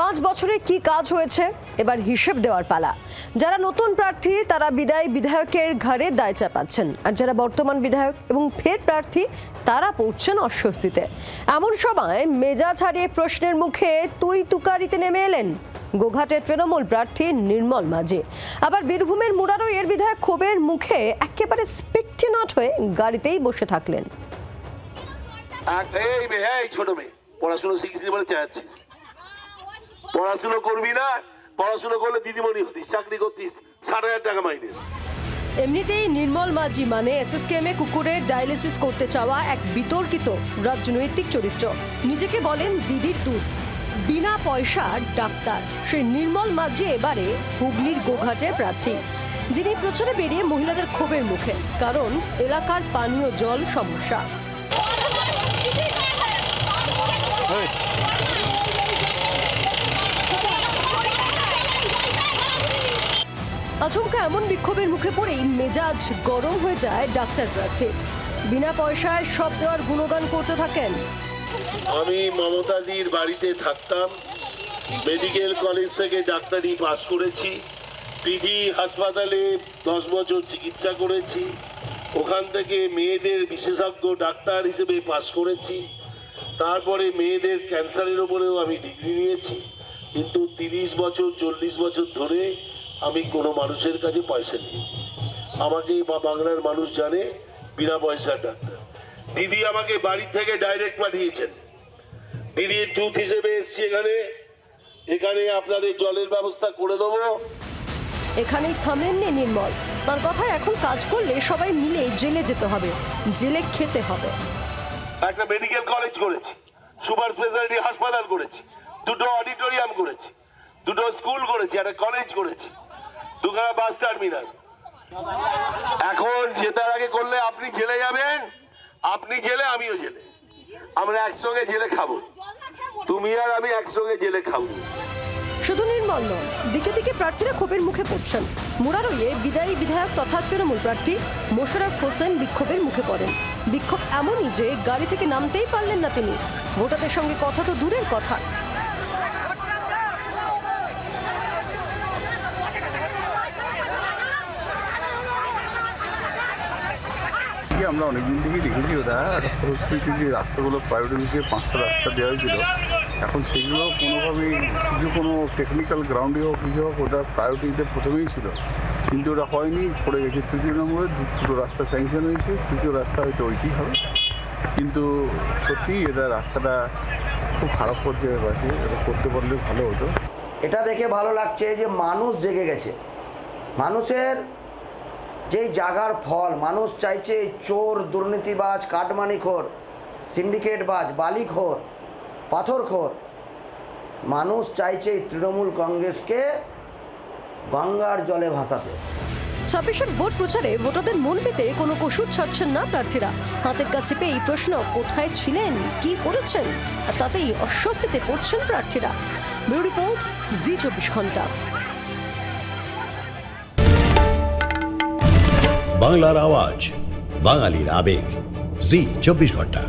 5 বছরে কি কাজ হয়েছে এবার হিসেব দেওয়ার পালা। যারা নতুন প্রার্থী তারা বিধায়কের ঘাড়ে দায় চাপাচ্ছেন, আর যারা বর্তমান বিধায়ক এবং ফের প্রার্থী তারা পড়ছেন অস্বস্তিতে। এমন সময় মেজাজ হারিয়ে প্রশ্নের মুখে তুই তুকারিতে নেমে এলেন গোঘাটের তৃণমূল প্রার্থী নির্মল মাঝি। আবার বীরভূমের মুরারইয়ের বিধায়ক ক্ষোভের মুখে একেবারে স্পিকটি নট হয়ে গাড়িতেই বসে থাকলেন। ছোট মেয়ে পড়াশোনা শিখিস বলে চাচ্ছিস, পড়াশোনা করবি না, পড়াশোনা করলে দিদিমণি হতিস, চাকরি করতিস, 60,000 টাকা মাইনে। এমনিতেই নির্মল মাঝি মানে এসএসকেএমে কুকুরের ডায়ালিসিস করতে চাওয়া এক বিতর্কিত রাজনৈতিক চরিত্র। নিজেকে বলেন দিদির দুধ, বিনা পয়সার ডাক্তার। সেই নির্মল মাঝি এবারে হুগলির গোঘাটের প্রার্থী, যিনি প্রচারে বেরিয়ে মহিলাদের ক্ষোভের মুখে, কারণ এলাকার পানীয় জল সমস্যা। আচমকা এমন বিক্ষোভের মুখে পড়েই মেজাজ গরম হয়ে যায় ডাক্তার প্রার্থী। বিনা পয়সায় সব দেওয়ার গুণগান করতে থাকেন। আমি মমতাদির বাড়িতে থাকতাম, মেডিকেল কলেজ থেকে ডাক্তারি পাস করেছি, পিজি হাসপাতালে 10 বছর চিকিৎসা করেছি, ওখান থেকে মেয়েদের বিশেষজ্ঞ ডাক্তার হিসেবে পাস করেছি, তারপরে মেয়েদের ক্যান্সারের ওপরেও আমি ডিগ্রি নিয়েছি। কিন্তু 30 বছর 40 বছর ধরে আমি কোনো মানুষের কাছে পয়সা নিই। আমাকে বাংলার মানুষ জানে বিনা পয়সার ডাক্তার। দিদি আমাকে বাড়ি থেকে ডাইরেক্ট পাঠিয়েছেন, দিদির দূত হিসেবে এসছি এখানে আপনাদের জলের ব্যবস্থা করে দেবো। এখানেই থামলেননি নির্মল। তার কথা, এখন কাজ করলে সবাই মিলে জেলে যেতে হবে, জেলে খেতে হবে। একটা মেডিকেল কলেজ করেছি, সুপার স্পেশালিটি হাসপাতাল করেছি, 2টো অডিটোরিয়াম করেছি, 2টো স্কুল করেছি, একটা কলেজ করেছি, 2খানা বাস টার্মিনাস। এখন জেতার আগে করলে আপনি জেলে যাবেন, আপনি জেলে আমিও জেলে, আমরা একসঙ্গে জেলে খাবো, তুমি আর আমি একসঙ্গে জেলে খাবো। শুধু নির্মল নয়, দিকে দিকে প্রার্থীরা ক্ষোভের মুখে পড়ছেন। মুরারইয়ে বিদায়ী বিধায়ক তথা তৃণমূল প্রার্থী মোশাররফ হোসেন বিক্ষোভের মুখে পড়েন। বিক্ষোভ এমনই যে গাড়ি থেকে নামতেই পারলেন না তিনি। ভোটারদের সঙ্গে কথা তো দূরের কথা, আমরা অনেকদিন থেকেই দেখেছি ওটা পরিস্থিতি যে রাস্তাগুলো প্রায়োরিটি হিসেবে 5টা রাস্তা দেওয়া হয়েছিল, এখন সেগুলো কোনোভাবেই কোনো টেকনিক্যাল গ্রাউন্ডে হোক কিছু হোক ওটা প্রায়োরিটিতে প্রথমেই ছিল, কিন্তু ওটা হয়নি, পড়ে গেছে। তৃতীয় নম্বরে 2টো রাস্তা স্যাংশন হয়েছে, 3য় রাস্তা হয়তো ওইটি হবে, কিন্তু সত্যি এটা রাস্তাটা খুব খারাপ পর্যায়ে আছে, এটা করতে পারলে ভালো হতো। এটা দেখে ভালো লাগছে যে মানুষ জেগে গেছে। মানুষের যেই জাগার ফল, মানুষ চাইছে চোর, দুর্নীতিবাজ, কাটমানিখোর, সিন্ডিকেটবাজ, বালিখোর, পাথরখোর, মানুষ চাইছে তৃণমূল কংগ্রেসকে গঙ্গার জলে ভাসাতে। 26-এর ভোট প্রচারে ভোটারদের মন পেতে কোনো কসুর ছাড়ছেন না প্রার্থীরা। হাতের কাছে পেয়ে প্রশ্ন, কোথায় ছিলেন, কি করেছেন, আর তাতেই অস্বস্তিতে পড়ছেন প্রার্থীরা। ব্যুরো রিপোর্ট, জি 24 ঘন্টা। বাংলার আওয়াজ, বাঙালির আবেগ, জি 24 ঘন্টা।